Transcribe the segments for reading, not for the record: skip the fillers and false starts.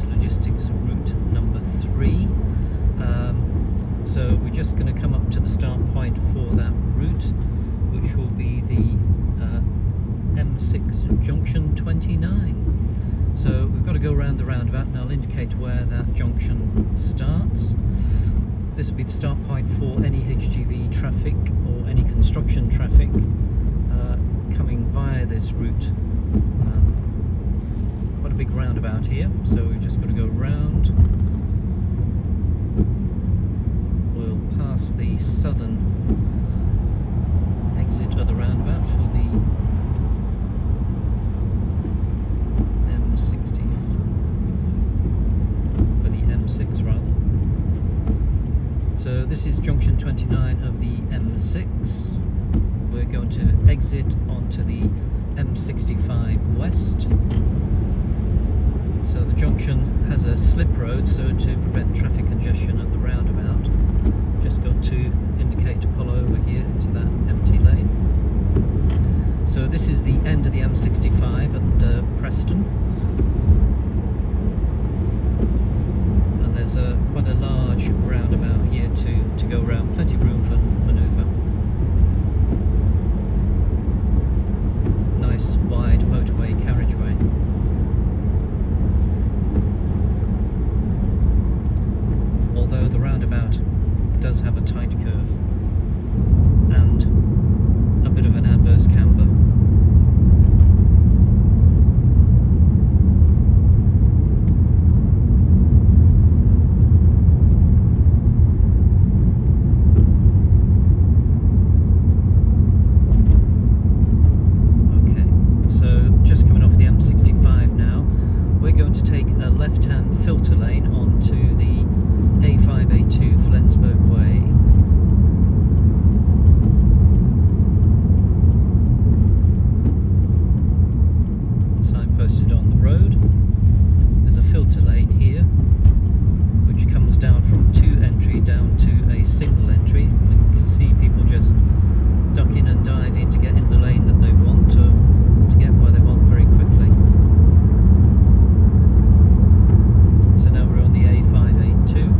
is logistics route number 3. So we're just going to come up to the start point for that route, which will be the M6 junction 29. So we've got to go around the roundabout, and I'll indicate where that junction starts. This will be the start point for any HGV traffic or any construction traffic coming via this route. Quite a big roundabout here, so we've just got to go round. We'll pass the southern exit of the roundabout for the M65, for the M6 rather. So this is junction 29 of the M6. We're going to exit onto the M65 West. So the junction has a slip road, so to prevent traffic congestion at the roundabout, just got to indicate to pull over here into that empty lane. So this is the end of the M65 at Preston, and there's quite a large roundabout here to go around, plenty of room for manoeuvre. Nice wide motorway carriageway. Although the roundabout does have a tight curve and a bit of an adverse camber. Okay, so just coming off the M65 now, we're going to take a left-hand filter lane onto the A5A2 Flensburg Way. Signposted on the road. There's a filter lane here, which comes down from 2 entry down to a single entry. You can see people just duck in and dive in to get in the lane that they want, to get where they want very quickly. So now we're on the A5A2.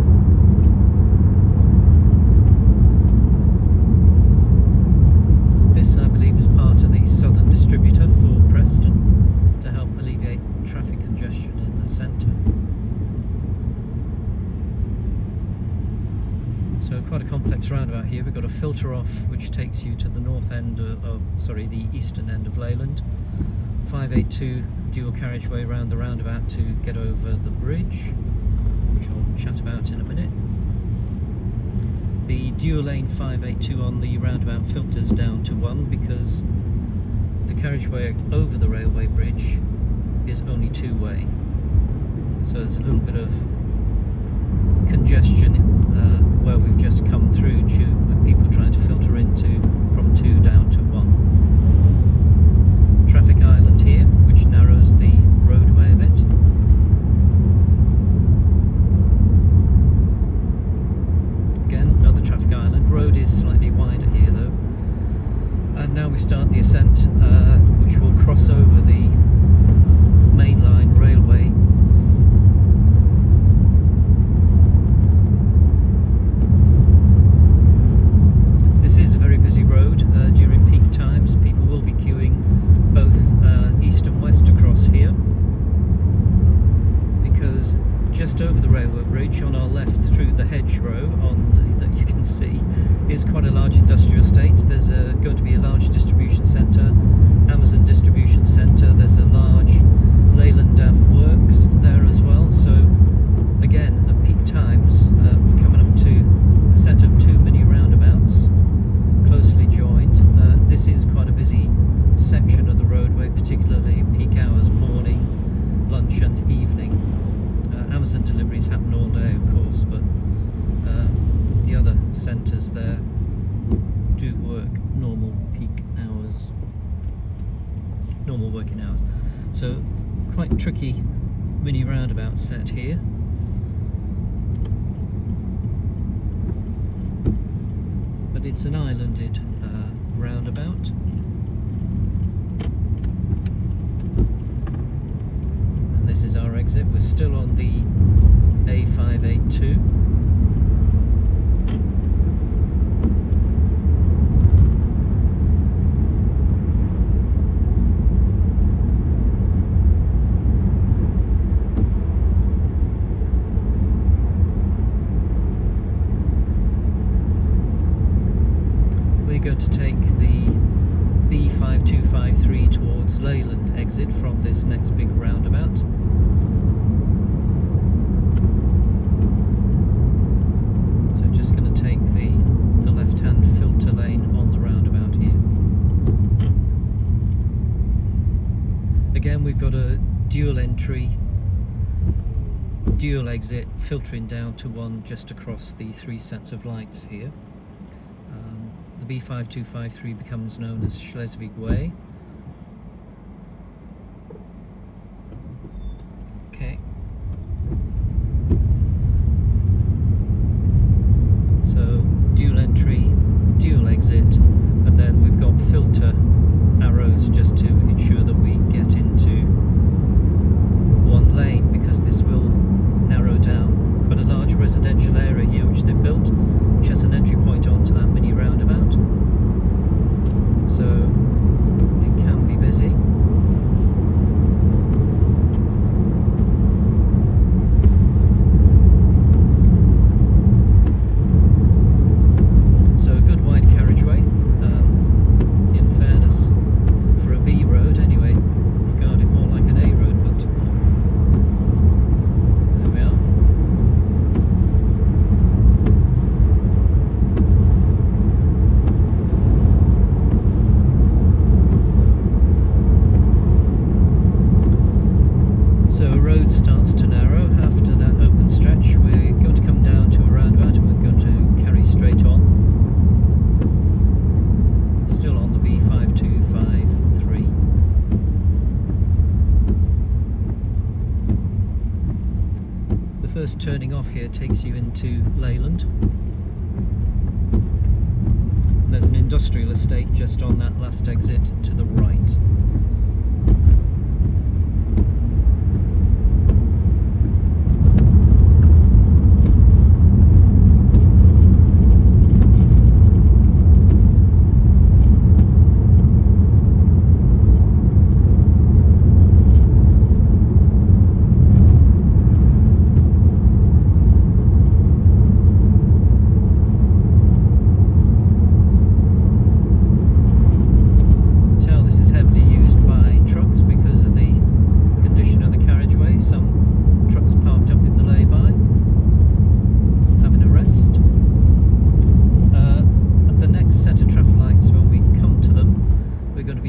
This, I believe, is part of the southern distributor for Preston to help alleviate traffic congestion in the centre. So quite a complex roundabout here. We've got a filter off which takes you to the north end the eastern end of Leyland. 582 dual carriageway round the roundabout to get over the bridge, which I'll chat about in a minute. The dual lane 582 on the roundabout filters down to 1 because the carriageway over the railway bridge is only 2-way. So there's a little bit of congestion where we've just come through with people trying to filter into from 2 down to 1. Traffic island here, which narrows the roadway a bit. Again, another traffic island. Road is slightly wider here though. And now we start the ascent, which will cross over the mainline railway. This is a very busy road during peak times. People will be queuing both east and west across here, because just over the railway bridge on our left through the hedgerow that you can see is quite a large industrial estate. There's going to be a large distribution centre, Amazon distribution centre. There's a large Leyland DAF works there as well. So again, at peak times, we're coming up to a set of 2 mini roundabouts closely joined. This is quite a busy section of the roadway, particularly in peak hours, morning, lunch and evening. Amazon deliveries happen all day, of course, but the other centres there do work normal peak hours, normal working hours. So quite tricky mini roundabout set here. But it's an islanded roundabout. And this is our exit. exit. We're still on the A582. We're going to take the B5253 towards Leyland exit from this next big roundabout. So just going to take the left-hand filter lane on the roundabout here. Again, we've got a dual entry, dual exit, filtering down to one just across the three sets of lights here. The B5253 becomes known as Schleswig Way. Okay. So dual entry, dual exit, and then we've got filter arrows just to ensure that we get into one lane, because this will narrow down quite a large residential area here which they've built, which has an entry point onto that mini roundabout. So it can be busy. So a good wide carriageway, in fairness, for a B road anyway. Regard it more like an A road, but there we are. So a road starts to narrow after that open stretch. We're going to come down to a roundabout and we're going to carry straight on. Still on the B5253. The first turning off here takes you into Leyland. There's an industrial estate just on that last exit to the right.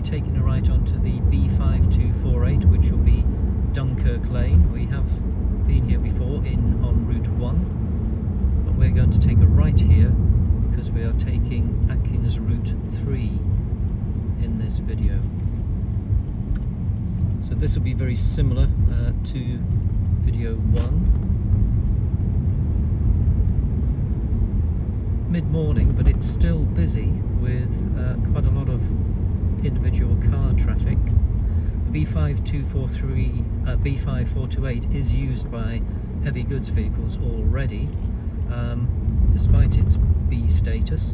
Taking a right onto the B5248, which will be Dunkirk Lane. We have been here before on Route 1, but we're going to take a right here because we are taking Atkins Route 3 in this video. So this will be very similar to video 1. Mid-morning, but it's still busy with quite a lot of individual car traffic. The B5428 is used by heavy goods vehicles already, despite its B status.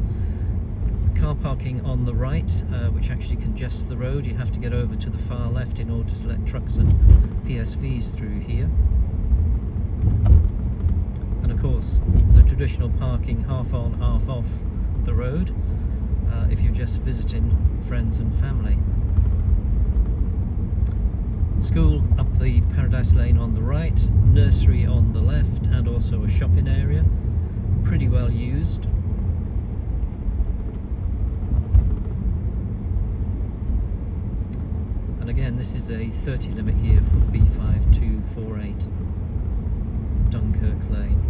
Car parking on the right, which actually congests the road. You have to get over to the far left in order to let trucks and PSVs through here. And of course, the traditional parking half on, half off the road, if you're just visiting friends and family. School up the Paradise Lane on the right, nursery on the left, and also a shopping area. Pretty well used. And again, this is a 30 limit here for the B5248 Dunkirk Lane.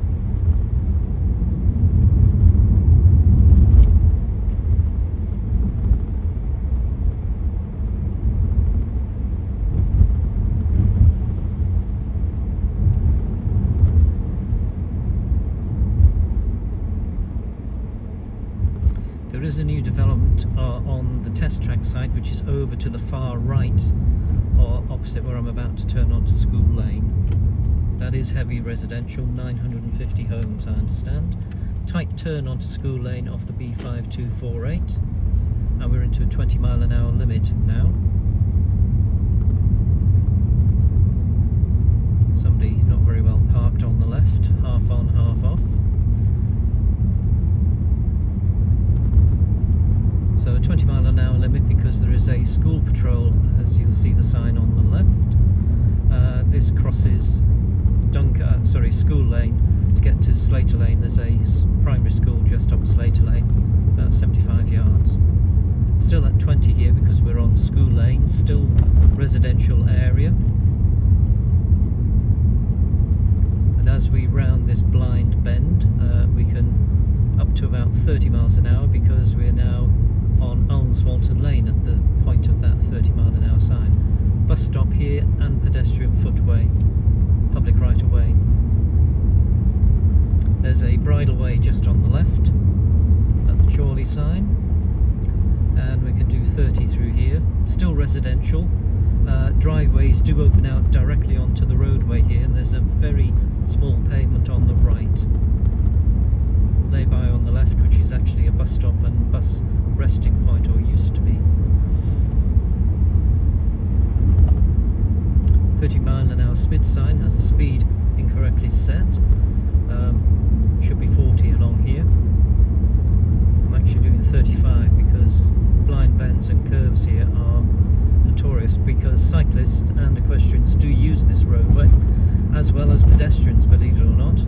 There is a new development on the test track site, which is over to the far right, or opposite where I'm about to turn onto School Lane. That is heavy residential, 950 homes I understand. Tight turn onto School Lane off the B5248, and we're into a 20-mile-an-hour limit now. Somebody not very well parked on the left, half on, half off. So a 20-mile-an-hour limit because there is a school patrol, as you'll see the sign on the left. This crosses School Lane to get to Slater Lane. There's a primary school just up Slater Lane, about 75 yards. Still at 20 here because we're on School Lane, still residential area. And as we round this blind bend, we can up to about 30 miles an hour because we're now on Walton Lane at the point of that 30-mile-an-hour sign. Bus stop here and pedestrian footway, public right-of-way. There's a bridleway just on the left at the Chorley sign, and we can do 30 through here. Still residential. Driveways do open out directly onto the roadway here, and there's a very small pavement on the right. Lay-by on the left, which is actually a bus stop and bus resting point, or used to be. 30-mile-an-hour SPID sign has the speed incorrectly set. Should be 40 along here. I'm actually doing 35 because blind bends and curves here are notorious, because cyclists and equestrians do use this roadway, as well as pedestrians, believe it or not.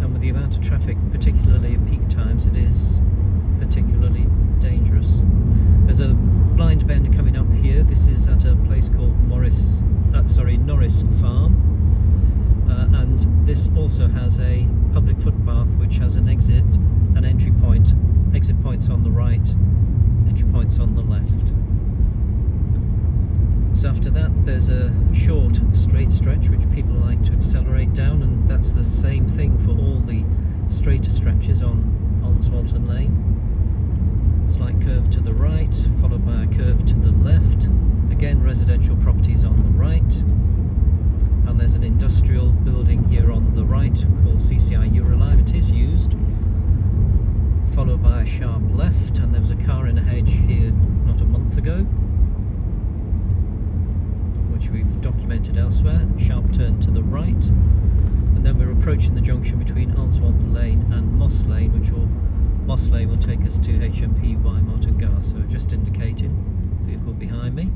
And with the amount of traffic, particularly at peak times, it is particularly dangerous. There's a blind bend coming up here. This is at a place called Norris Farm, and this also has a public footpath which has an exit and entry point. Exit points on the right, entry points on the left. So after that there's a short straight stretch which people like to accelerate down, and that's the same thing for all the straighter stretches on Walton Lane. Slight curve to the right, followed by a curve to the left. Again, residential properties on the right, and there's an industrial building here on the right called CCI Eurolive. It is used, followed by a sharp left, and there was a car in a hedge here not a month ago, which we've documented elsewhere. Sharp turn to the right, and then we're approaching the junction between Walton Lane and Moss Lane, Moss Lane will take us to HMP, Wymont and Garth, so just indicating, vehicle behind me.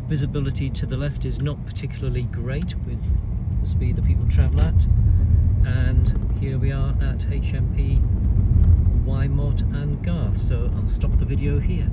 Visibility to the left is not particularly great with the speed that people travel at, and here we are at HMP, Wymont and Garth, so I'll stop the video here.